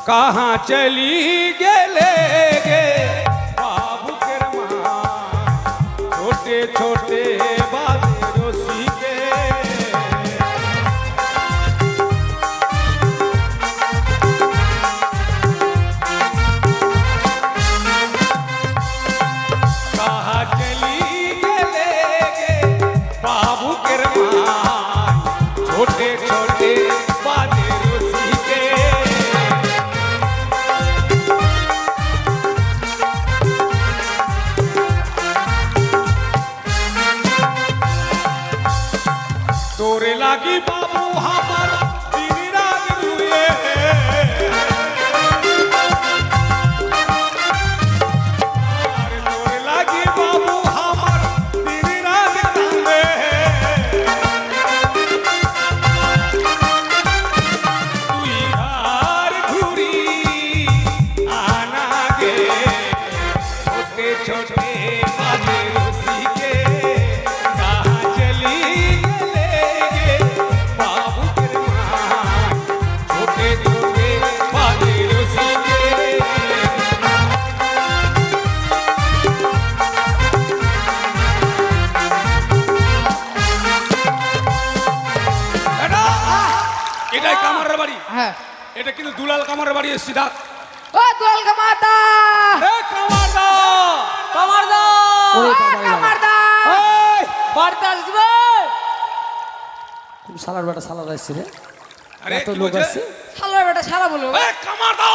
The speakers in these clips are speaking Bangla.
कहाँ चली गेले गे बाबू के माँ छोटे छोटे बातें रोसी के कहाँ चली गेले गे बाबू के माँ छोटे छोटे बातें रोसी के तोरे लागी बाबू हमार दिन रात रुए तोरे लागी बाबू हमार दिन रात रुए तुई घर घूरी आना गे छोटे छोटे बाजे रोसी के कहाँ चली হ্যাঁ এটা কিন্তু দুলাল কামারের বাড়ি সিধা ও দুলাল কামারদা এ কামারদা কামারদা ওরে ও বাবা কামারদা এই বাড়িতে আসবে তুমি সালার বেটা সালার আসছে রে আরে এত কি লোক বলছে? আসছে শালার বেটা শালা বলো এ কামারদা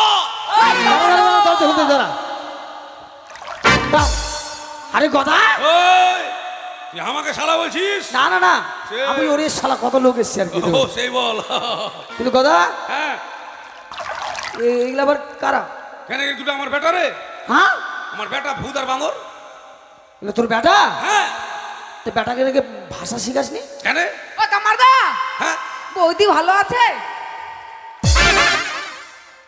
দরজা খুলতে দাঁড়া আরে গদা ওই তুই আমাকে শালা বলছিস না না না সে। আমি ওরে শালা কত লোক এসছে আর কি ও সেই বল কিন্তু গদা হ্যাঁ এগুলা আবার কারা কেন এই দুটো আমার বেটা রে হ্যাঁ আমার বেটা ভূত আর বাঁদর এগুলো তোর বেটা হ্যাঁ তো বেটাকে রেখে ভাষা শিখাসনি কেন ও কামারদা হ্যাঁ বৌদি ভালো আছে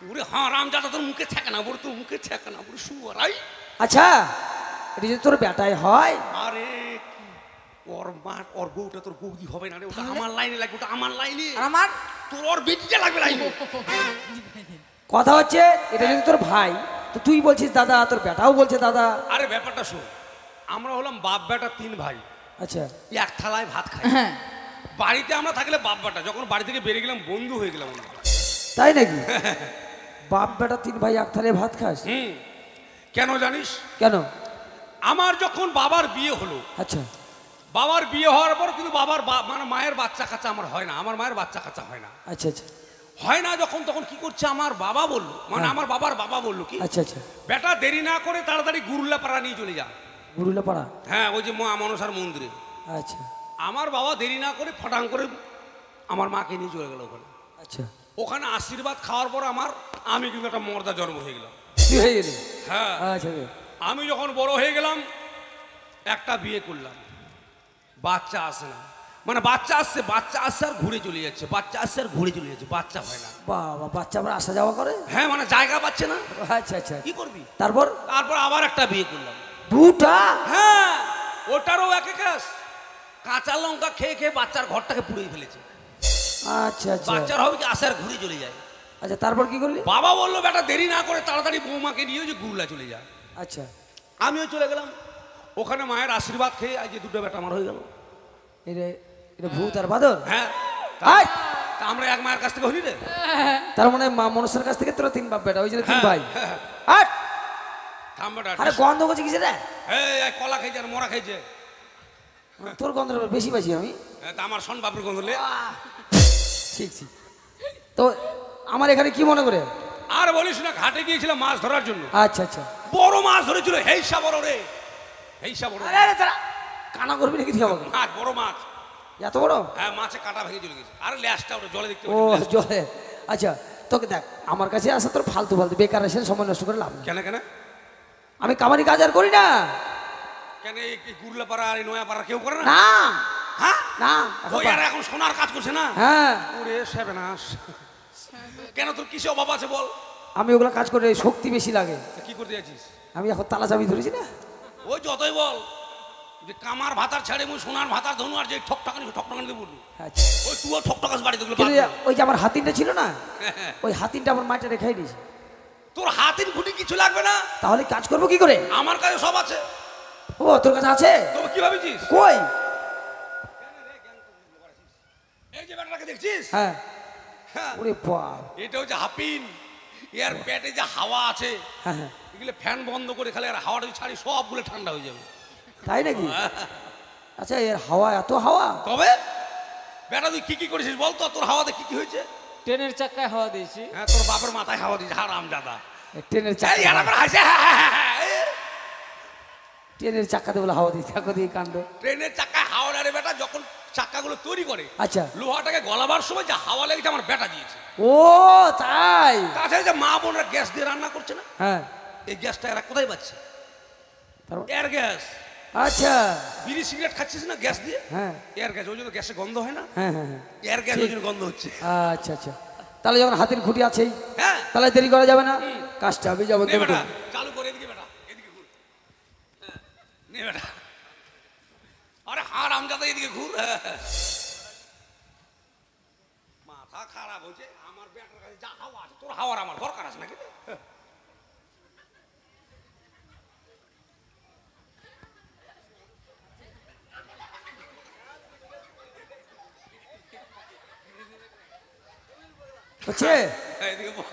ওরে হ্যাঁ রামজাদা তোর মুখে থাকে না বড় তোর মুখে থাকে না বড় শুয়ারাই আচ্ছা এটা যদি তোর বেটাই হয় আরে ওর মা ওর বউটা তোর বৌদি হবে না রে ওটা আমার লাইনে লাগবে ওটা আমার লাইনে আর আমার তোর ওর বেটিটা লাগবে লাইনে কথা হচ্ছে এটা যদি তোর ভাই তো তুই বলছিস দাদা তোর বেটাও বলছে দাদা আরে ব্যাপারটা শোন আমরা হলাম বাপ বেটা তিন ভাই আচ্ছা এক থালায় ভাত খাই হ্যাঁ বাড়িতে আমরা থাকলে বাপ বেটা যখন বাড়ি থেকে বেরিয়ে গেলাম বন্ধু হয়ে গেলাম আমরা। তাই নাকি বাপ বেটা তিন ভাই এক থালে ভাত খাস হুম কেন জানিস কেন আমার যখন বাবার বিয়ে হলো আচ্ছা বাবার বিয়ে হওয়ার পর কিন্তু বাবার মানে মায়ের বাচ্চা কাচ্চা আমার হয় না আমার মায়ের বাচ্চা কাচ্চা হয় না আচ্ছা আচ্ছা হয় না যখন তখন কি করছে আমার বাবা বললো মানে হ্যাঁ। আমার বাবার বাবা বললো কি আচ্ছা আচ্ছা বেটা দেরি না করে তাড়াতাড়ি গুরুল্লা পাড়া নিয়ে চলে যা গুরুলা পাড়া হ্যাঁ ওই যে মা মনসার মন্দিরে আচ্ছা আমার বাবা দেরি না করে ফটাং করে আমার মাকে নিয়ে চলে গেল ওখানে আচ্ছা ওখানে আশীর্বাদ খাওয়ার পর আমি কিন্তু একটা মর্দা জন্ম হয়ে গেলাম তুই হয়ে গেলি হ্যাঁ আচ্ছা আমি যখন বড় হয়ে গেলাম একটা বিয়ে করলাম বাচ্চা আসে না মানে বাচ্চা আসছে আর ঘুরে চলে যাচ্ছে বাচ্চা আসছে আর ঘুরে চলে যাচ্ছে বাচ্চা হয় না বাবা বাচ্চা আবার আসা যাওয়া করে হ্যাঁ মানে জায়গা পাচ্ছে না আচ্ছা আচ্ছা কি করবি তারপর তারপর আবার একটা বিয়ে করলাম দুটা হ্যাঁ ওটারও একই কাজ কাঁচা লঙ্কা খেয়ে খেয়ে বাচ্চার ঘরটাকে পুড়িয়ে ফেলেছে আচ্ছা আচ্ছা বাচ্চার হবে কি আসে আর ঘুরে চলে যায় আচ্ছা তারপর কি করলি বাবা বললো বেটা দেরি না করে তাড়াতাড়ি বৌমাকে নিয়ে যে গুরুলা চলে যায় আচ্ছা আমিও চলে গেলাম ওখানে মায়ের আশীর্বাদ খেয়ে আজ যে দুটো বেটা আমার হয়ে গেল এটা এটা ভূত আর বাদর হ্যাঁ আয়! তা আমরা এক মায়ের কাছ থেকে হলি রে তার মানে মা মনসার কাছ থেকে তোরা তিন বাপ বেটা ওই জন্য তিন হ্যাঁ, ভাই হ্যাঁ। আট! থাম বেটা আরে গন্ধ করছে কিসে রে এই কলা খেয়েছে আর মরা খেয়েছে তোর গন্ধ বেশি পাইছি আমি তা আমার শোন বাপুর গন্ধলে ঠিক ঠিক তো আমার এখানে কি মনে করে আর বলিস না ঘাটে গিয়েছিলাম মাছ ধরার জন্য আচ্ছা আচ্ছা বড় মাছ ধরেছিল হেইসা বড় রে হেইসা বড় আরে আরে তারা কানা করবি নাকি তুই আমাকে মাছ বড় মাছ এত বড় হ্যাঁ মাছে কাটা ভেঙে চলে গেছে আরে ল্যাসটা ওটা জলে দেখতে ও জলে আচ্ছা তোকে দেখ আমার কাছে আসা তোর ফালতু ফালতু বেকার এসে সময় নষ্ট করে লাভ নেই। কেন কেন আমি কামারি কাজ আর করি না কেন এই গুরলা পাড়া আর এই নয়া পাড়া কেউ করে না না হ্যাঁ না ওই আর এখন সোনার কাজ করছে না হ্যাঁ ওরে সেবেনাস কেন তোর কিসে অভাব আছে বল আমি ওগুলো কাজ করে শক্তি বেশি লাগে তা কি করতে যাচ্ছিস আমি এখন তালা চাবি ধরেছি না ওই যতই বল যে কামার ভাতার ছেড়ে মুই সোনার ভাতার ধনু আর যে ঠকঠকানি ঠকঠকানি বলবো আচ্ছা ওই তুইও ঠকঠকাস বাড়িতে গুলো কিন্তু ওই যে আমার হাতিনটা ছিল না ওই হাতিনটা আমার মাঠে রেখে দিয়েছে তোর হাতিন খুঁটি কিছু লাগবে না তাহলে কাজ করবো কি করে আমার কাছে সব আছে ও তোর কাছে আছে তবে কি ভাবিছিস কই এই যে ব্যাটাকে দেখছিস হ্যাঁ হ্যাঁ, ওরে বাপ এটা হচ্ছে হাপিন এর পেটে যে হাওয়া আছে হ্যাঁ হ্যাঁ এগুলো ফ্যান বন্ধ করে খালি আর হাওয়াটা যদি ছাড়ি সবগুলো ঠান্ডা হয়ে যাবে তাই নাকি আচ্ছা এর হাওয়া এত হাওয়া তবে বেটা তুই কি করেছিস বল তো তোর হাওয়াতে কি হয়েছে ট্রেনের চাকায় হাওয়া দিয়েছি। হ্যাঁ তোর বাপের মাথায় হাওয়া দিয়েছে হারাম দাদা ট্রেনের এই চাকা এরা আবার হাসে, হ্যাঁ, হ্যাঁ, হ্যাঁ, হ্যাঁ। ট্রেনের চাকাতে বলে হাওয়া দিই থাকো দিয়ে কাণ্ড ট্রেনের চাকায় হাওয়া আরে বেটা যখন চাকাগুলো তৈরি করে আচ্ছা লোহাটাকে গলাবার সময় যে হাওয়া লেগেছে আমার বেটা দিয়েছে ও তাই তাছাড়া যে মা বোনরা গ্যাস দিয়ে রান্না করছে না হ্যাঁ এই গ্যাসটা এরা কোথায় পাচ্ছে তারপর এয়ার গ্যাস আচ্ছা বিড়ি সিগারেট খাচ্ছিস না গ্যাস দিয়ে হ্যাঁ এয়ার গ্যাস ওই জন্য গ্যাসে গন্ধ হয় না হ্যাঁ হ্যাঁ হ্যাঁ এয়ার গ্যাস ওই জন্য গন্ধ হচ্ছে আচ্ছা আচ্ছা তাহলে যখন হাতের খুঁটি আছেই হ্যাঁ তাহলে দেরি করা যাবে না কাজটা আমি যাবো নে বেটা চালু করে এদিকে বেটা এদিকে ঘুর হ্যাঁ, নে বেটা আরে হার আমজাদা এদিকে ঘুর হ্যাঁ, হ্যাঁ। মাথা খারাপ হয়েছে আমার বেটার কাছে যা হাওয়া আছে তোর হাওয়ার আমার দরকার আছে নাকি হ্যাঁ। হচ্ছে হ্যাঁ, এদিকে বস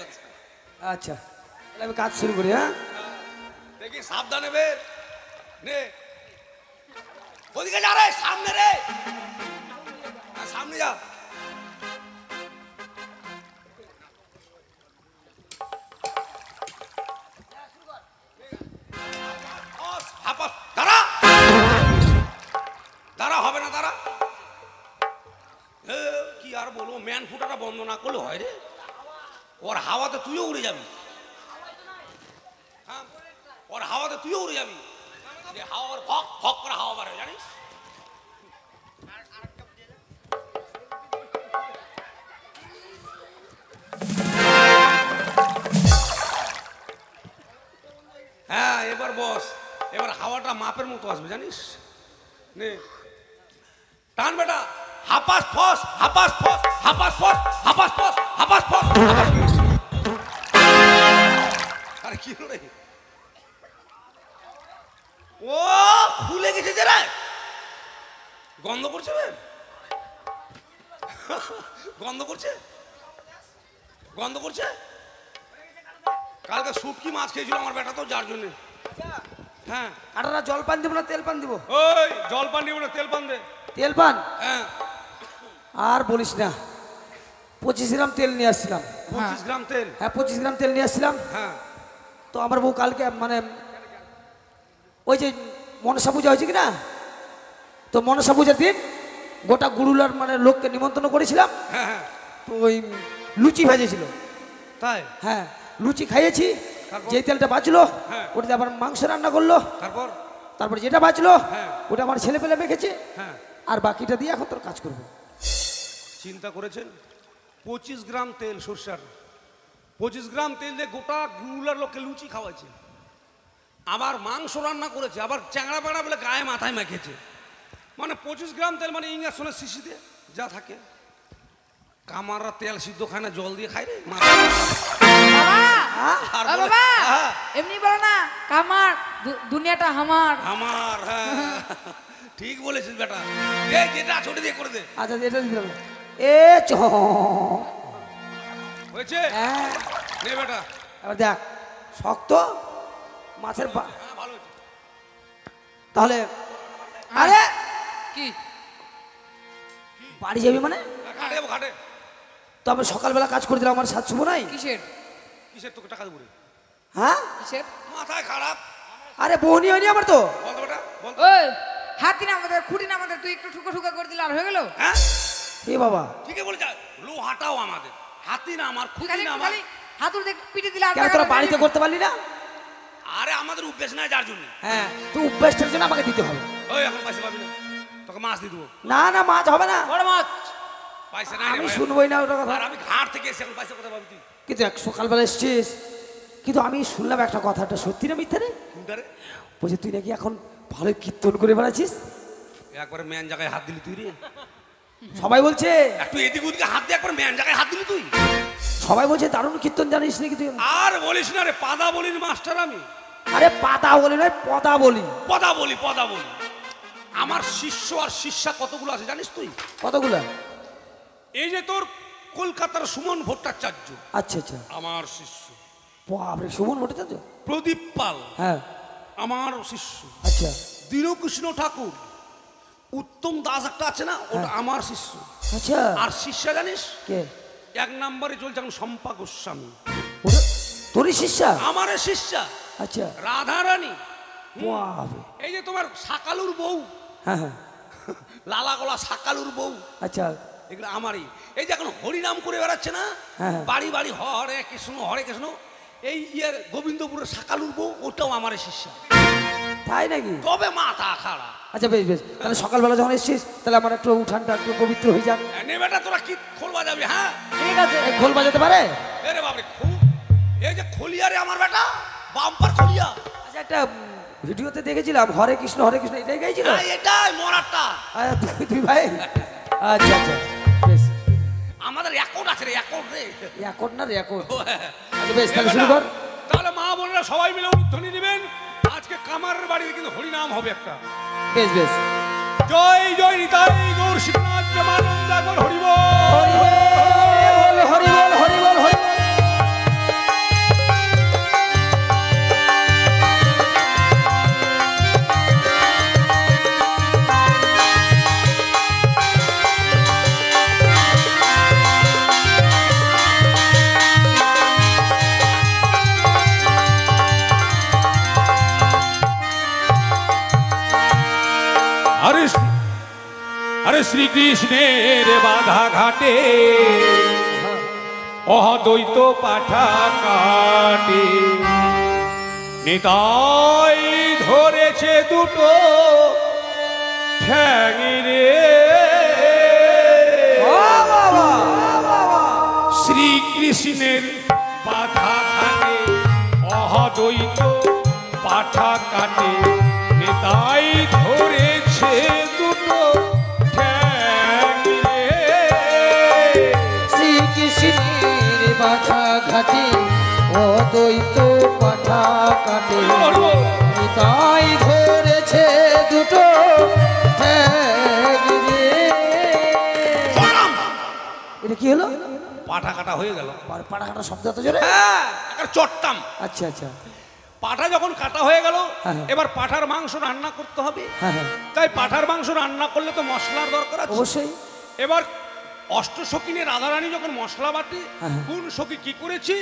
আচ্ছা তাহলে আমি কাজ শুরু করি হ্যাঁ দেখি সাবধানে বের নে ওদিকে যা রে সামনে রে হ্যাঁ, সামনে যা বস, হাঁপাস, দাঁড়া দাঁড়া হবে না দাঁড়া এ, কি আর বলবো ম্যান ফুটাটা বন্ধ না করলে হয় রে ওর হাওয়াতে তুইও উড়ে যাবি হ্যাঁ, ওর হাওয়াতে তুইও উড়ে যাবি যে হাওয়ার ভক ভক করে হাওয়া বার হয় জানিস হ্যাঁ এবার বস এবার হাওয়াটা মাপের মতো আসবে জানিস নে টান বেটা হাপাস ফস হাপাস ফস হাপাস ফস হাপাস ফস হাপাস ফস আরে কি হলো রে ও খুলে গেছে যে রে গন্ধ করছে বে গন্ধ করছে গন্ধ করছে কালকে শুটকি মাছ খেয়েছিল আমার বেটা তো যার জন্য হ্যাঁ কাটারা জল পান দিব না তেল পান দিব ওই জল পান দিব না তেল পান দে তেল পান হ্যাঁ আর বলিস না 25 গ্রাম তেল নিয়ে আসছিলাম 25 গ্রাম তেল হ্যাঁ 25 গ্রাম তেল নিয়ে আসছিলাম হ্যাঁ তো আমার বউ কালকে মানে ওই যে মনসা পূজা হয়েছে কি না তো মনসা পূজার দিন গোটা গুরুলার মানে লোককে নিমন্ত্রণ করেছিলাম হ্যাঁ হ্যাঁ তো ওই লুচি ভেজেছিল তাই হ্যাঁ লুচি খাইয়েছি তারপর? যেই তেলটা বাঁচলো হ্যাঁ। ওটাতে আবার মাংস রান্না করলো তারপর তারপর যেটা বাঁচলো হ্যাঁ। ওটা আমার ছেলে পেলে মেখেছে হ্যাঁ আর বাকিটা দিয়ে এখন তোর কাজ করবো চিন্তা করেছেন 25 গ্রাম তেল সরষার 25 গ্রাম তেল দিয়ে গোটা গুলার লোককে লুচি খাওয়াচ্ছে আবার মাংস রান্না করেছে আবার চ্যাংড়া প্যাংড়া বলে গায়ে মাথায় মেখেছে মানে 25 গ্রাম তেল মানে ইঞ্জেকশনের শিশিতে যা থাকে কামাররা তেল সিদ্ধ খায় না জল দিয়ে খায় রে মাথা বাবা আর ও বলে, বাবা হ্যাঁ, এমনি বলো না কামার দুনিয়াটা আমার আমার হ্যাঁ ঠিক বলেছিস বেটা এই যেটা ছোট দিয়ে করে দে আচ্ছা এটা দিতে হবে এ চ হয়েছে হ্যাঁ নে বেটা এবার দেখ শক্ত মাছের হ্যাঁ ভালো হয়েছে তাহলে আরে কি বাড়ি যাবি মানে ঘাটে যাবো ঘাটে তো আমি সকালবেলা কাজ করে দিলাম আমার সাত শুভ নাই কিসের কিসের তোকে টাকা দেবো রে? হ্যাঁ কিসের মাথায় খারাপ আরে বউনি হয়নি আমার তো বলতো বেটা বল ওই হাতি না আমাদের খুঁটি না আমাদের তুই একটু ঠুকা ঠুকা করে দিলে আর হয়ে গেল হ্যাঁ এ বাবা ঠিকই বলেছে লোহাটাও আমাদের হাতি না আমার খুঁটি খালি না আমার খালি হাতুর দেখ পিটে দিলে আর কেন তোরা বাড়িতে করতে পারলি না আরে আমাদের অভ্যেস নাই যার জন্য হ্যাঁ তো অভ্যাসটার জন্য আমাকে দিতে হবে ওই এখন পয়সা পাবি না তোকে মাছ দিয়ে দেবো না না মাছ হবে না বড় মাছ পয়সা নাই রে আমি ভাই। শুনবোই না ওটা কথা আর আমি ঘাট থেকে এসে এখন পয়সা কোথায় পাবি তুই কিন্তু এক সকালবেলা এসছিস কিন্তু আমি শুনলাম একটা কথাটা সত্যি না মিথ্যা রে কোনটা রে বলছি তুই নাকি এখন ভালো কীর্তন করে বেড়াচ্ছিস। একবারে ম্যান জায়গায় হাত দিলি তুই রে। সবাই বলছে, একটু এদিক ওদিকে হাত দিয়ে একবার ম্যান জায়গায় হাত দিলি তুই। সবাই বলছে দারুণ কীর্তন জানিস নাকি তুই? আর বলিস না রে, পাদা বলির মাস্টার আমি। আরে পাতা বলি নয়, পদা বলি। পদা বলি, পদা বলি। আমার শিষ্য আর শিষ্যা কতগুলো আছে জানিস তুই? কতগুলা? এই যে তোর কলকাতার সুমন ভট্টাচার্য আচ্ছা আচ্ছা, আমার শিষ্য। বাপরে, সুমন ভট্টাচার্য? প্রদীপ পাল হ্যাঁ। আমার শিষ্য। আচ্ছা দীনকৃষ্ণ ঠাকুর, উত্তম দাস একটা আছে না, ওটা আমার শিষ্য। আচ্ছা। আর শিষ্যা জানিস কে? 1 নম্বরে চলছে এখন শম্পা গোস্বামী, ওটা তোরই শিষ্যা? আমার শিষ্যা। আচ্ছা। রাধা রানী, বাপরে। এই যে তোমার সাকালুর বউ, হ্যাঁ হ্যাঁ। লালা গলা সাকালুর বউ, আচ্ছা। এগুলো আমারই। এই যে এখন হরিনাম করে বেড়াচ্ছে না, হ্যাঁ। বাড়ি বাড়ি হরে কৃষ্ণ হরে কৃষ্ণ, এই ইয়ের গোবিন্দপুরের সাকালুর বউ, ওটাও আমার শিষ্যা। তাই নাকি? তবে মাথা খাড়া। আচ্ছা বেশ বেশ, তাহলে সকালবেলা যখন এসছিস তাহলে আমার একটু উঠানটা একটু পবিত্র হয়ে যাক। নে বেটা, তোরা কি খোল বাজাবি? হ্যাঁ ঠিক আছে। খোল বাজাতে পারে? এরে বাপরে, এই যে খলিয়া রে আমার বেটা, বাম্পার খলিয়া। আচ্ছা, একটা ভিডিওতে দেখেছিলাম হরে কৃষ্ণ এটাই গাইছিল? হ্যাঁ, এটাই মরাটা। আচ্ছা, তুই ভাই? আচ্ছা আচ্ছা বেশ। আমাদের রেকর্ড আছে রে, রেকর্ড রে। রেকর্ড না রেকর্ড? ও, হ্যাঁ। আচ্ছা বেশ, এ তাহলে বেটা, শুরু কর। তাহলে মা বোনেরা সবাই মিলে উদ্ধ্বনি দিবেন। আজকে কামারের বাড়িতে কিন্তু হরিনাম হবে একটা। বেশ বেশ। জয় জয় নিতাই গৌর শিবনাথ প্রেমানন্দ একবার হরি বল। হরি বল হরি বল হরি বল হরি বল। আরে শ্রীকৃষ্ণের বাধা ঘাটে অদ্বৈত পাঠা কাটে, নিতাই ধরেছে দুটো ঠ্যাঙি রে। শ্রীকৃষ্ণের বাধা ঘাটে অদ্বৈত পাঠা কাটে, নিতাই ধরেছে দুটো ঠ্যাঙি রে। শ্রীকৃষ্ণের বাধা ঘাটে অদ্বৈত পাঠা কাটে, নিতাই ধরেছে দুটো ঠ্যাঙি রে। এটা কি হলো? পাঠা কাটা হয়ে গেল। পাঠা কাটা শব্দ এত জোরে? হ্যাঁ, একটা চট্টাম। আচ্ছা আচ্ছা। পাঠা যখন কাটা হয়ে গেল, হ্যাঁ, হ্যাঁ। এবার পাঠার মাংস রান্না করতে হবে। হ্যাঁ হ্যাঁ, তাই পাঠার মাংস রান্না করলে তো মশলার দরকার আছে। অবশ্যই। এবার অষ্টসখী রাধারানী যখন মশলা বাটে, হ্যাঁ, হ্যাঁ। কোন সখী কি করেছে,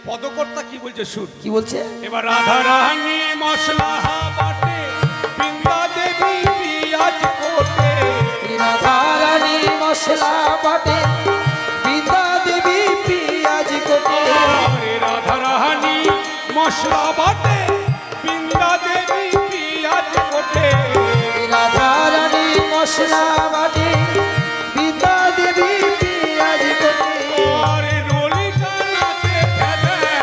পদকর্তা কি বলছে শুন। কি বলছে? এবার রাধারানী মশলা বাটে, বৃন্দা দেবী পিঁয়াজ কোটে। রাধারানী মশলা বাটে, বৃন্দা দেবী পিঁয়াজ কোটে। আরে রাধারানী মশলা বাটে, বৃন্দা দেবী পিঁয়াজ কোটে। রাধারানী মশলা বাটে, বৃন্দা দেবী পিঁয়াজ কোটে। আরে রলিকা নাচে ধ্যান রে।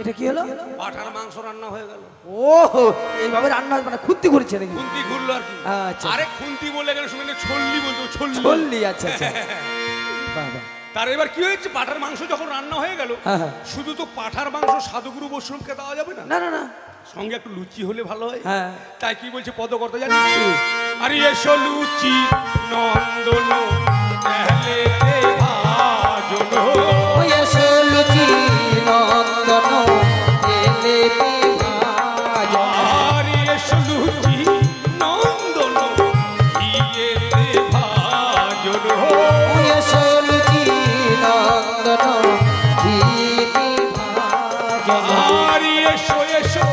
এটা কি হলো? পাঠার মাংস রান্না হয়ে গেল। ও, এইভাবে রান্না মানে খুন্তি করেছে নাকি? খুন্তি ঘুরলো আর কি। আচ্ছা। আরে খুন্তি বলে গেলে শুনে ছল্লি বলতো, ছল্লি। চললি? আচ্ছা আচ্ছা। বাহ বাহ। তার এবার কি হয়েছে, পাঠার মাংস যখন রান্না হয়ে গেল, হ্যাঁ, হ্যাঁ। শুধু তো পাঠার মাংস সাধুগুরু বৈষ্ণবকে দেওয়া যাবে না, না না না। সঙ্গে একটু লুচি হলে ভালো হয়। হ্যাঁ। তাই কি বলছে পদকর্তা জানিস? আরে এসো লুচি নন্দন পেলে ভাজন। ওই এসো লুচি নন্দন তেলে ভাজন। আরে এসো লুচি নন্দন ঘিয়েতে ভাজন। ওই এসো লুচি নন্দন ঘিতে ভাজন। আরে এসো এসো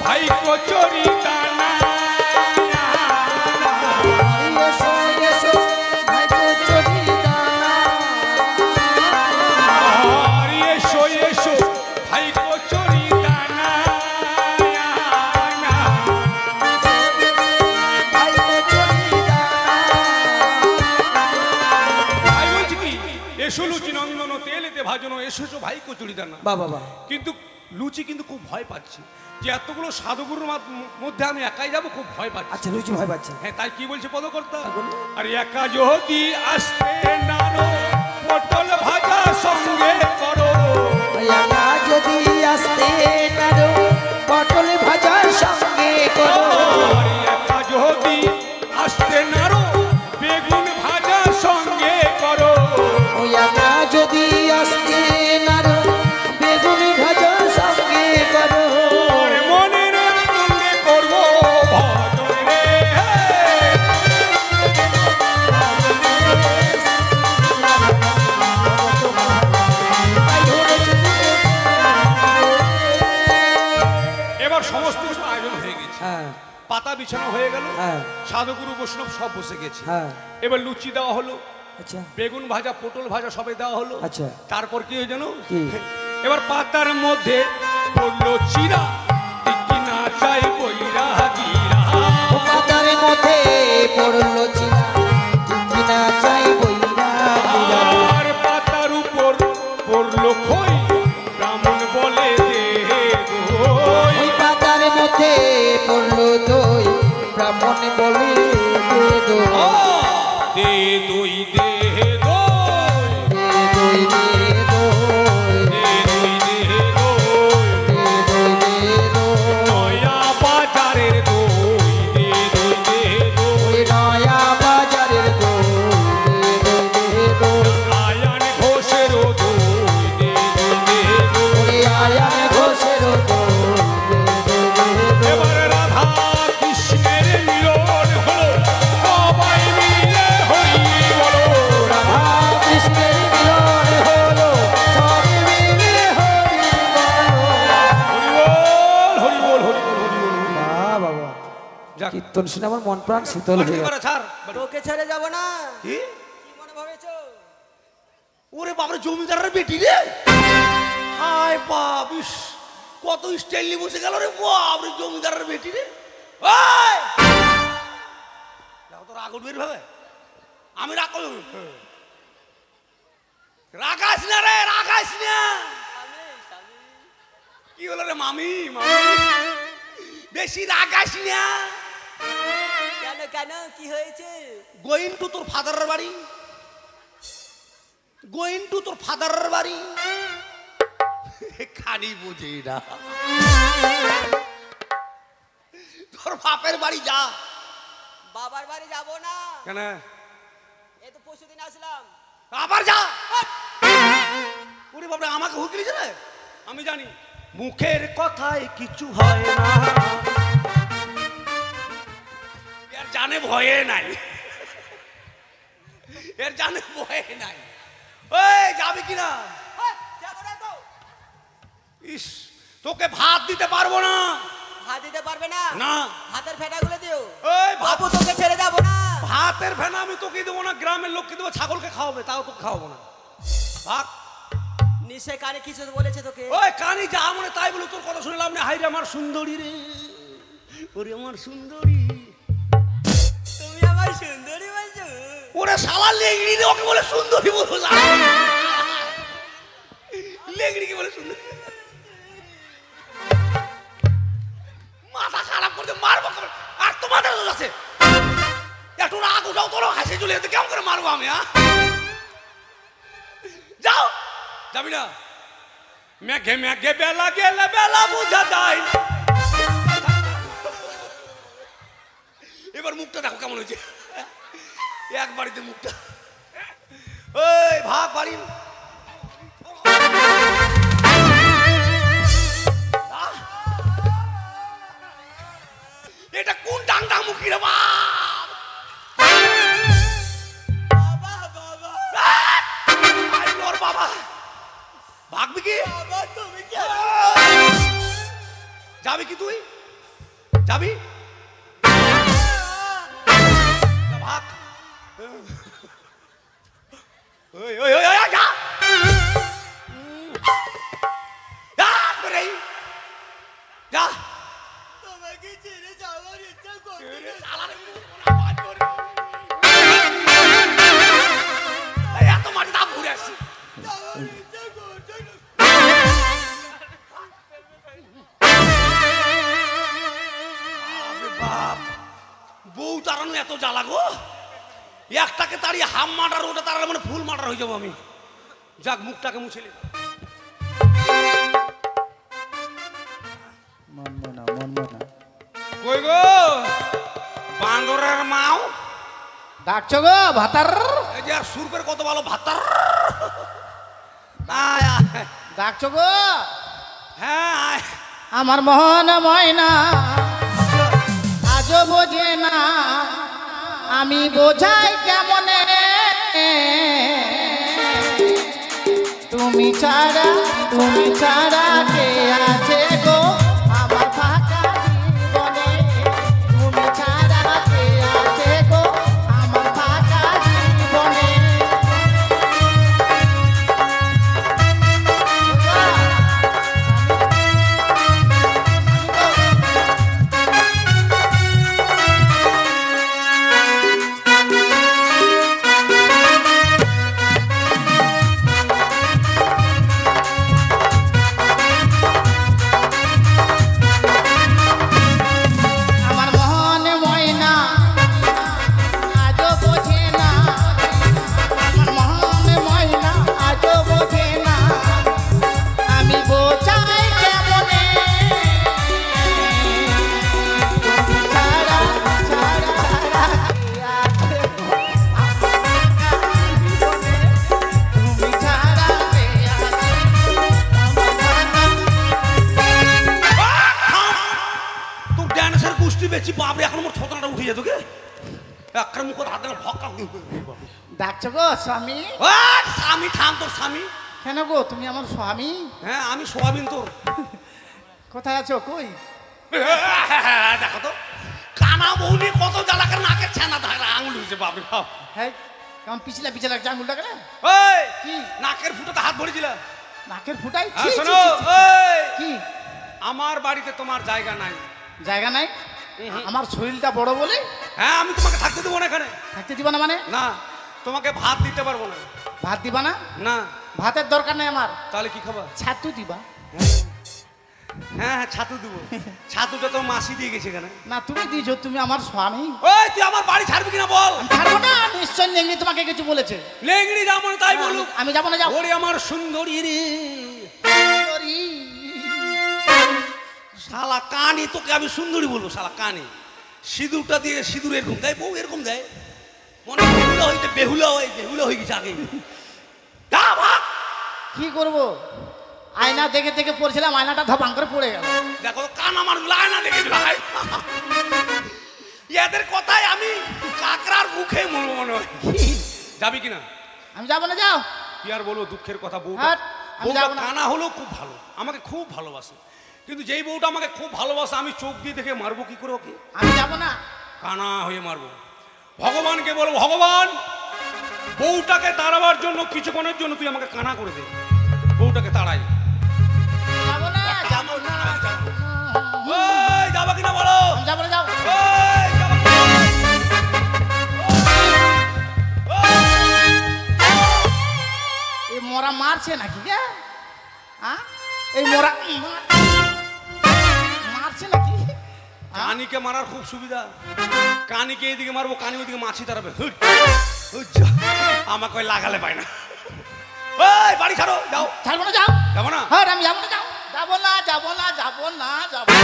ভাই কচুরি দানা। এসো এসো ভাই কচুরি দানা। আরে এসো এসো ভাই কচুরি দানা। ভাই কচুরি এসেছো ভাই কচুরি দানা, বাহ বাবা, কিন্তু লুচি কিন্তু খুব ভয় পাচ্ছি যে এতগুলো সাধুগুরুর মধ্যে আমি একাই যাব, খুব ভয় পাচ্ছি। আচ্ছা লুচি ভয় পাচ্ছে। হ্যাঁ, তাই কি বলছে পদকর্তা? আর একা যদি আসতে নারো পটল ভাজা সঙ্গে করো, একা যদি আসতে নারো পটল ভাজার সঙ্গে করো, আর একা যদি আসতে নারো বেগুন ভাজা সঙ্গে করো, ওই একা যদি আসতে নারো বেগুন ভাজার সঙ্গে করো, আর মনের আনন্দে করবো ভজন রে। এবার সমস্ত কিছু আয়োজন হয়ে গেছে, হ্যাঁ পাতা বিছানো হয়ে গেল, হ্যাঁ সাধুগুরু বৈষ্ণব সব বসে গেছে। হ্যাঁ, এবার লুচি দেওয়া হলো, আচ্ছা বেগুন ভাজা পটল ভাজা সবে দেওয়া হলো। আচ্ছা। তারপর কি হয়ে জানো? কি? এবার পাতার মধ্যে পড়লো চিরা, টিকি না চাই বইরা গিরা, পাতার মধ্যে পড়লো চিনা কিনা চাই বইরা বইরা, আর পাতার উপর পড়লো খই, ব্রাহ্মণ বলে দে দই। ওই পাতার মধ্যে পড়লো দই, ব্রাহ্মণ বলে দে দই, দে দই দে দই, দে দই দে দই, দে দই দে দই, দে দই দে দই, নয়া বাজারের দই, দে দই দে দই। ওই নয়া বাজারের দই, দে দই দে দই, আয়ান ঘোষেরও দই, দে দই দে দই। ওই আয়ান ঘোষের দই, দে দই দে দই, এবার রাধা কৃষ্ণের মিলন হলো, সবাই মিলে হই বলো। রাধা কৃষ্ণের মিলন হলো, সব মিলে হরি বল। হরি বল হরি বল হরি বল হরি বল। বাহ বাবা, যাক, কীর্তন শুনে আমার মন প্রাণ শীতল হয়ে গেল। এবারে ছাড়। তোকে ছেড়ে যাব না। কি? কি মনে ভেবেছো? ওরে বাপরে, জমিদারের বেটি রে, হায় বাবিস, কত স্টাইলি বসে গেল রে বাপরে, জমিদারের বেটি রে। ওই দেখো তো রাগ উঠবে ভাবে, আমি রাগ করব, রাগাস না রে, রাগাস না। কি হলো রে মামি, মামি বেশি রাগাস না। কেন কেন কি হয়েছে? গোয়িং টু তোর ফাদারের বাড়ি, গোয়িং টু তোর ফাদারের বাড়ি, খানি বুঝি না, তোর বাপের বাড়ি যা। বাবার বাড়ি যাব না। কেন? এই তো পরশুদিন আসলাম। আবার যা। ওরে বাপরে, আমাকে হুকলিছে রে, আমি জানি মুখের কথায় কিছু হয় না, এর জানে ভয়ে নাই, এর জানে ভয়ে নাই। ওই যাবি কিনা? যাব না তো। ইস, তোকে ভাত দিতে পারবো না। হাত দিতে পারবে না? না। হাতের ফেটাগুলো দিও। ওই ভাত, বাবু তোকে ছেড়ে যাব না। ভাতের ফেনা আমি তোকে দেবো না, গ্রামের লোককে দেবো, ছাগলকে খাওয়াবে, তাও তোকে খাওয়াবো না। ভাগ। নিশ্চয় কানে কিছু বলেছে তোকে। ওই কানি যা মনে তাই বলে, তোর কথা শুনলাম না। হাই রে আমার সুন্দরী রে, ওরে আমার সুন্দরী। তুমি আমার সুন্দরী বলছো? ওরে শালা লেগড়ি রে, ওকে বলে সুন্দরী বলো না, লেগড়ি কি বলে সুন্দরী? মাথা খারাপ করতে মারবো কেমন? আর তো মাথা আছে, একটু রাগ উঠাও, তোর হাসি চলে যেতে কেমন করে মারবো আমি? যাও, যাবি না? মেঘে মেঘে বেলা গেলে বেলা বুঝা যায়। এবার মুখটা দেখো কেমন হয়েছে, এক বাড়িতে মুখটা। ওই ভাগ বাড়ি। এটা কোন ডাং ডাং মুখি রে বাপ? বাবা বাবা ওর বাবা, ভাগবি কি? বাবা তুমি কি? যাবি কি তুই? যাবি? ভাগ। ওই ওই ওই ওই, যা। যা। তোমাকে ছেড়ে যাওয়ার ইচ্ছা করছে না। এত মাটি দাম ঘুরে আসছি। যাওয়ার ইচ্ছা করছে না। এত জ্বালা গো, একটাকে তাড়িয়ে হাফ মার্ডার, ওটা তাড়ালে মানে ফুল মার্ডার হয়ে যাবো আমি। যাক, মুখটাকে মুছে নিই। কই গো বান্দরের মাও, ডাকছো গো ভাতার? এই যে আর সুরপের কত ভালো ভাতার। আয়, আয়। ডাকছো গো? হ্যাঁ আয়। আমার মন ময়না আজও বোঝে না, আমি বোঝাই কেমনে, তুমি ছাড়া কে আছে গো আমার ফাঁকা জীবনে, তুমি ছাড়া কে আছে গো আমার ফাঁকা জীবনে। আমার মন ময়না আজও বোঝে না, আমার মন ময়না আজও বোঝে না, আমি বোঝাই কেমনে, তুমি ছাড়া কে আছে গো আমার জীবনে, তুমি ছাড়া কে আছে তোর ড্যান্সের গোষ্ঠী বেশি বাবরে, এখন আমার ছতনাটা উঠে যেত কে, একটা মুখত হাতে ভক্কা। ডাকছো গো স্বামী? স্বামী থাম, তোর স্বামী? কেন গো তুমি আমার স্বামী? হ্যাঁ আমি সোয়াবিন তোর। কোথায় আছো? কই? দেখো তো কানা বৌনি কত জ্বালাকে নাকের ছানা ধারা আঙুল হয়েছে বাবরে বাপ। হ্যাঁ কেমন পিছলা পিছলা লাগছে আঙুলটা কেন? ওই কি? নাকের ফুটোতে হাত ভরেছিল। নাকের ফুটাই? হ্যাঁ শোনো, ওই কি আমার বাড়িতে তোমার জায়গা নাই। জায়গা নাই? আমার শরীরটা বড় বলে হ্যাঁ আমি তোমাকে থাকতে দেবো না এখানে। থাকতে দিবা না মানে? না, তোমাকে ভাত দিতে পারবো না। ভাত দিবা না? না। ভাতের দরকার নেই আমার, তাহলে কি খাবার? ছাতু দিবা। হ্যাঁ হ্যাঁ ছাতু দেবো। ছাতুটা তো মাসি দিয়ে গেছে এখানে। না তুমি দিয়েছো, তুমি আমার স্বামী। ওই তুই আমার বাড়ি ছাড়বি কিনা বল? আমি ছাড়বো না, নিশ্চয় নেংড়ি তোমাকে কিছু বলেছে। লেংড়ি যাবো না তাই বলুক। আমি যাবো না, যাও। ওরে আমার সুন্দরী রে শালা কানি, তোকে আমি সুন্দরী বলবো শালা কানি। সিঁদুরটা দিয়ে সিঁদুর এরকম দেয়, বউ এরকম দেয়, মনে হয় বেহুলা হইতে বেহুলা হয়ে গেছে আগে। যা ভাগ। কি করবো? আয়না দেখে দেখে পড়ছিলাম, আয়নাটা ধপাং করে পড়ে গেল। দেখো কান আমার লায় না দেখে ভাই, এদের কথায় আমি কাকড়ার মুখে মরবো মনে হয়। যাবি কিনা? আমি যাবো না, যাও। কি আর বলবো, দুঃখের কথা। বউটা হাট, আমি বউটা যাবো না। কানা হলেও খুব ভালো, আমাকে খুব ভালোবাসে। কিন্তু যেই বউটা আমাকে খুব ভালোবাসে আমি চোখ দিয়ে দেখে মারবো কি করে ওকে? আমি যাবো না। কানা হয়ে মারবো। ভগবানকে বলবো, ভগবান বউটাকে তাড়াবার জন্য কিছুক্ষণের জন্য তুই আমাকে কানা করে দে, বউটাকে তাড়াই। যাবো না, যাবো না। ওই যাবা কিনা বলো? আমি যাবো না, যাও। ওই, যাবা কিনা? এই মোরা মারছে নাকি গে? হ্যাঁ এই মোরা মারছে নাকি? কানিকে মারার খুব সুবিধা। কানিকে এইদিকে মারবো, কানি ওইদিকে মাছি তাড়াবে। হুট, হুট, যা। আমাকে ওই লাগালে পায় না। ওই বাড়ি ছাড়ো, যাও। ছাড়বো না, যাও। যাবো না? হ্যাঁ আমি যাবো না, যাও। যাবো না, যাবো না, যাবো না, যাবো না।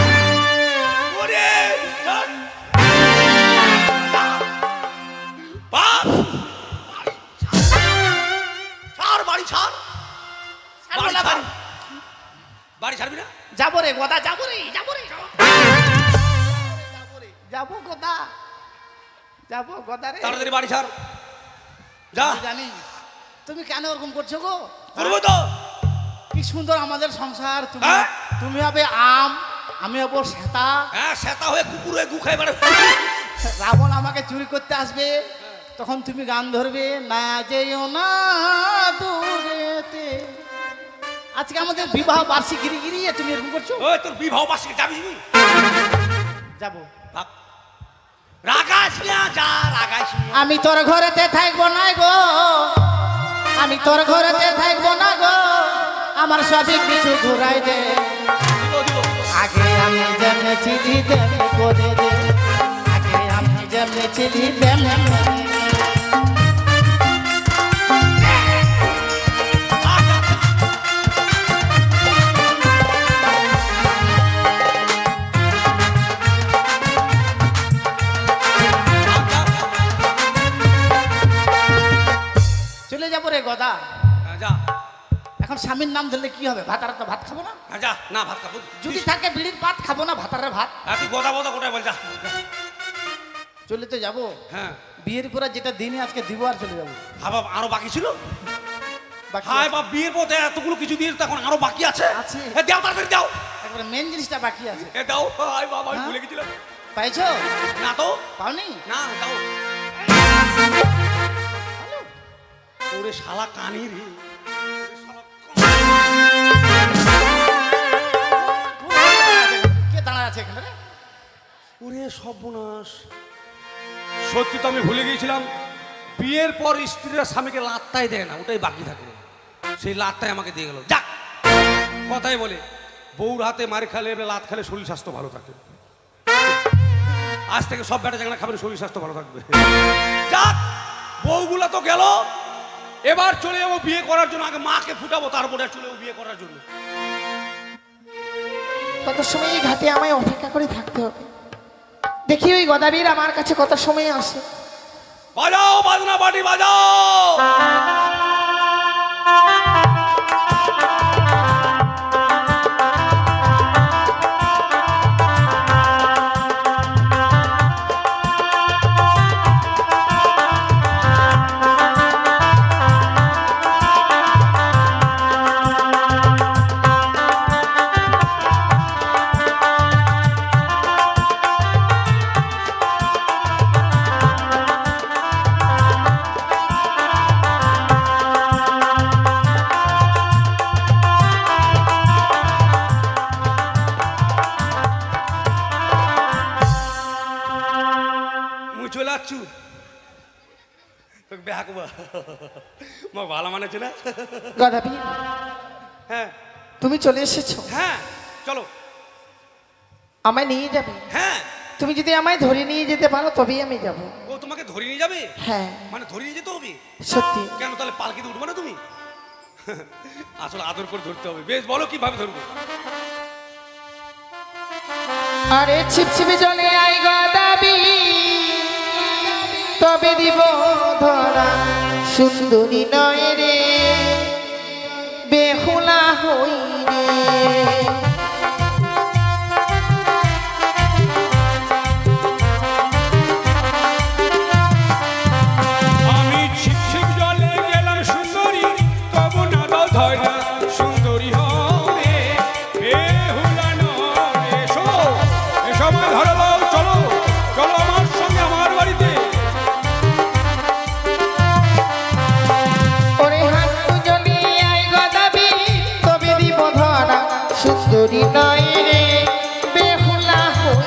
ওরে, ছাড়। বাপ, ছাড়, বাড়ি ছাড়। ছাড়বো বাড়ি না, ছাড়। বাড়ি ছাড়বি না? যাবো রে গোদা, যাবো রে, যাবো রে, যাবো রে, যাবো গোদা, যাবো গোদা রে। তাড়াতাড়ি বাড়ি ছাড়, যা। আমি জানি তুমি কেন ওরকম করছো গো? করবো তো। কি সুন্দর আমাদের সংসার। তুমি হ্যাঁ? তুমি হবে আম, আমি হবো শ্বেতা। হ্যাঁ সেটা হয়ে কুকুর হয়ে গু খাই বেড়ে। রাবণ আমাকে চুরি করতে আসবে, তখন তুমি গান ধরবে, না যেও না দূরেতে। আজকে আমাদের বিবাহ বার্ষিক গিরি তুমি এরকম করছো? ওই তোর বিবাহ বার্ষিকী যাবি? যাবো। ভাগ। রাগাস না, যা রাগাস না। আমি তোর ঘরেতে থাকবো না গো, আমি তোর ঘরেতে থাকবো না গো, আমার সবই কিছু ঘুরাই দে। আগে আমি জেনেছি দিতে করে দে, আগে আমি কেমনে চিনি তেমনে চলে যাবো রে গদা। যা এখন স্বামীর নাম ধরলে কি হবে? ভাতারা তো ভাত খাবো না। যা না ভাত খাবো যদি থাকে বিড়ির ভাত খাবো না, ভাতারে ভাত। তুই গদা গদা কোটায় বল যা। চলে তো যাবো। হ্যাঁ বিয়ের পরে যেটা দিনে আজকে দিব আর চলে যাবো। বাবা আরো বাকি ছিল। বাকি হায় বাপ বিয়ের পথে এতগুলো কিছু দিয়ে এখন আরো বাকি আছে। আছে। দাও তাড়াতাড়ি দাও। একবারে মেন জিনিসটা বাকি আছে। দাও হায় বাবা আমি হ্যাঁ? ভুলে গেছিলাম। পাইছো? না তো পাওনি? না দাও। ওরে শালা কানি রে। কে দাঁড়ায় আছে এখানে রে? ওরে সর্বনাশ, সত্যি তো আমি ভুলে গিয়েছিলাম বিয়ের পর স্ত্রীরা স্বামীকে লাত্তাই দেয় না, ওটাই বাকি থাকে। সেই লাত্তাই আমাকে দিয়ে গেল। যাক কথাই বলে বউর হাতে মার খেলে লাত খেলে শরীর স্বাস্থ্য ভালো থাকে। আজ থেকে সব ব্যাটা জানা খাবেন, শরীর স্বাস্থ্য ভালো থাকবে। যাক বউগুলা তো গেল, এবার চলে যাবো বিয়ে করার জন্য। আগে মাকে ফুটাবো, তারপরে চলে যাবো বিয়ে করার জন্য। কত সময় এই ঘাটে আমায় অপেক্ষা করে থাকতে হবে। দেখি ওই গদাবীর আমার কাছে কত সময় আসে। বাজাও বাজনা বাটি বাজাও। চলে আসছু তোকে বেহা করবো মা ভালো মানেছে না। গদাবীর হ্যাঁ তুমি চলে এসেছো, হ্যাঁ চলো। আমায় নিয়ে যাবে? হ্যাঁ তুমি যদি আমায় ধরে নিয়ে যেতে পারো তবেই আমি যাব। ও তোমাকে ধরে নিয়ে যাবে? হ্যাঁ মানে ধরে নিয়ে যেতে হবে? সত্যি। কেন তাহলে পালকিতে উঠবে না তুমি? আসলে আদর করে ধরতে হবে। বেশ বলো কিভাবে ধরবো? আরে ছিপছিপে জলে আই গদাবীর, তবে দিব ধরা সুন্দরী নয় রে, বেহুলা হই রে। আমি ছিপ ছিপ জলে গেলাম সুন্দরী, তবু না দাও ধরা সুন্দরী হবে বেহুলা নয়। এসো এসো আমায় ধরে দাও, চলো চলো আমার সঙ্গে আমার বাড়িতে। ওরে হাত জলে আই গদাবীর, তবে দিব ধরা সুন্দরী নয় রে, বেহুলা হই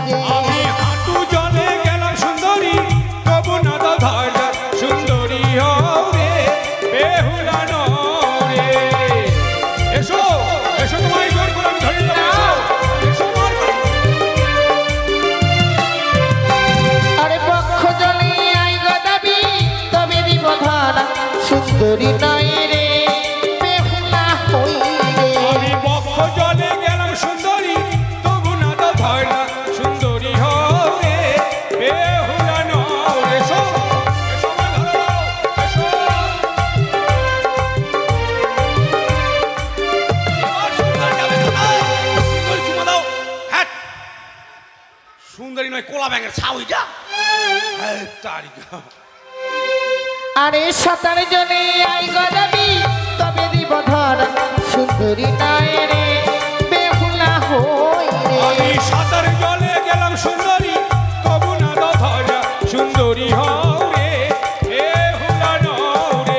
রে। আমি হাঁটু জলে গেলাম সুন্দরী, তবু না দাও ধরা সুন্দরী হবে বেহুলা নয়। এসো এসো তোমায় জোর করে আমি ধরে নিলাম। এসো আমার বাড়িতে। আরে পক্ষ জলে আই গদাবীর, তবে দিব ধরা সুন্দরী নয় রে, বেহুলা হই রে। আমি বক্ষ জলে গেলাম সুন্দরী, তবু না দাও ধরা সুন্দরী হবে বেহুলা নয়। এসো এসো আমায় ধরে দাও, এসো। এবার সুন্দরী যাবে না। সুন্দরী চুমা দাও। হ্যাট সুন্দরী নয়, কোলা ব্যাঙের ছাউই যা। হ্যাঁ তারিকা। আরে সাঁতার জলে আই গদাবীর, তবে দিব ধরা সুন্দরী নয় রে, বেহুলা হই রে। আমি সাঁতার জলে গেলাম সুন্দরী, তবু না দাও ধরা সুন্দরী হবে বেহুলা নয়।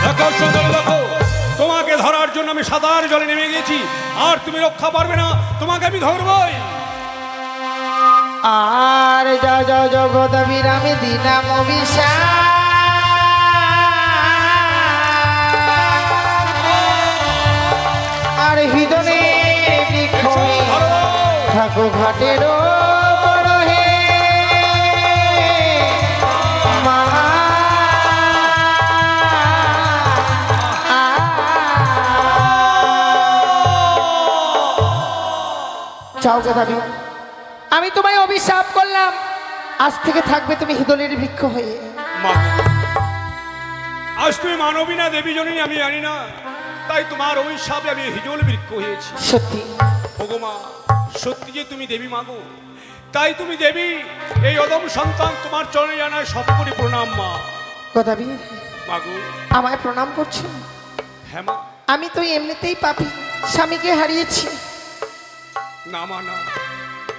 দেখো সুন্দরী দেখো, তোমাকে ধরার জন্য আমি সাঁতার জলে নেমে গেছি, আর তুমি রক্ষা পারবে না, তোমাকে আমি ধরবই। আর যাও যাও যাও গদাবীর, আমি দিলাম অভিশাপ। আর তোমার হৃদয়ে বৃক্ষ থাকো ঘাটেরও বড় হে মা। চাও গদাবি, আমি তোমায় অভিশাপ করলাম, আজ থেকে থাকবে তুমি হৃদয়ের বৃক্ষ হয়ে। মা, আজ তুমি মানবী না দেবী জননী আমি জানি না, তাই তোমার অভিশাপে আমি হিজল বৃক্ষ হয়েছি। সত্যি ওগো মা, সত্যি যে তুমি দেবী মাগো, তাই তুমি দেবী। এই অদম সন্তান তোমার চরণে জানায় শত কোটি প্রণাম মা। গদাবি, মাগো, আমায় প্রণাম করছো? হ্যাঁ মা। আমি তো এমনিতেই পাপী, স্বামীকে হারিয়েছি। না মা না,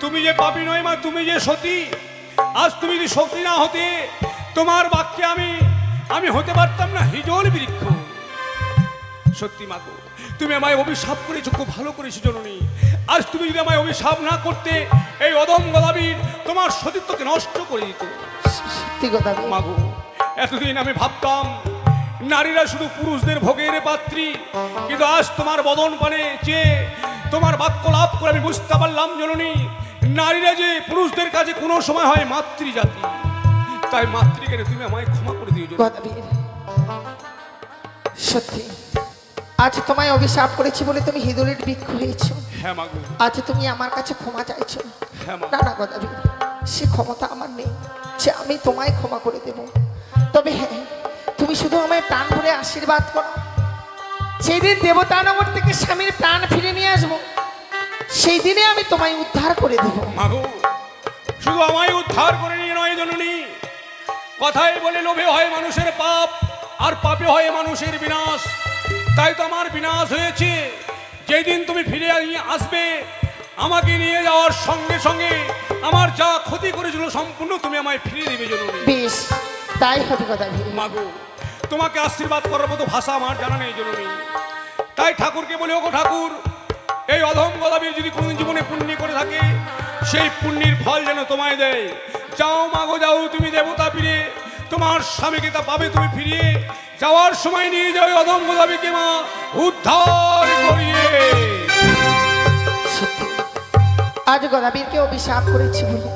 তুমি যে পাপী নয় মা, তুমি যে সতী। আজ তুমি যদি সতী না হতে, তোমার বাক্যে আমি হতে পারতাম না হিজল বৃক্ষ। সত্যি মাগো, তুমি আমায় অভিশাপ করেছো, খুব ভালো করেছো জননী। আজ তুমি যদি আমায় অভিশাপ না করতে, এই অদম গদাবীর তোমার সতীত্বকে নষ্ট করে দিত। সত্যি গদাবি মাগো, এতদিন আমি ভাবতাম নারীরা শুধু পুরুষদের ভোগের পাত্রী, কিন্তু আজ তোমার বদন পানে চেয়ে তোমার বাক্য লাভ করে আমি বুঝতে পারলাম জননী, নারীরা যে পুরুষদের কাছে কোনো সময় হয় মাতৃজাতি। তাই মাতৃকে তুমি আমায় ক্ষমা করে দিও জননী। গদাবি, সত্যি আজ তোমায় অভিশাপ করেছি বলে তুমি হৃদয়ের বৃক্ষ হয়েছো। হ্যাঁ মাগো, আজ তুমি আমার কাছে ক্ষমা চাইছো। হ্যাঁ মা। না না গদাবি, সে ক্ষমতা আমার নেই যে আমি তোমায় ক্ষমা করে দেব। তবে হ্যাঁ, তুমি শুধু আমায় প্রাণ ভরে আশীর্বাদ করো। সেই দিন দেবতানগর থেকে স্বামীর প্রাণ ফিরে নিয়ে আসবো, সেই দিনে আমি তোমায় উদ্ধার করে দেব। মাগো, শুধু আমায় উদ্ধার করে নিয়ে নয় জননী, কথাই বলে লোভে হয় মানুষের পাপ, আর পাপে হয় মানুষের বিনাশ। তাই তো আমার বিনাশ হয়েছে। যেদিন তুমি ফিরে আসবে, আমাকে নিয়ে যাওয়ার সঙ্গে সঙ্গে আমার যা ক্ষতি করেছিল সম্পূর্ণ তুমি আমায় ফিরিয়ে দেবে জননী। বেশ, তাই হবে গদাবি। মাগো, তোমাকে আশীর্বাদ করার মতো ভাষা আমার জানা নেই জননী। তাই ঠাকুরকে বলে, ওগো ঠাকুর, এই অধম গদাবীর যদি কোনদিন জীবনে পুণ্য করে থাকে, সেই পুণ্যের ফল যেন তোমায় দেয়। যাও মাগো, যাও, তুমি দেবতা ফিরে তোমার স্বামীকে তা পাবে তুমি ফিরিয়ে। যাওয়ার সময় নিয়ে যাও অধম গদাবীকে মা, উদ্ধার করিয়ে। সত্যি আজ গদাবীরকে অভিশাপ করেছি বলে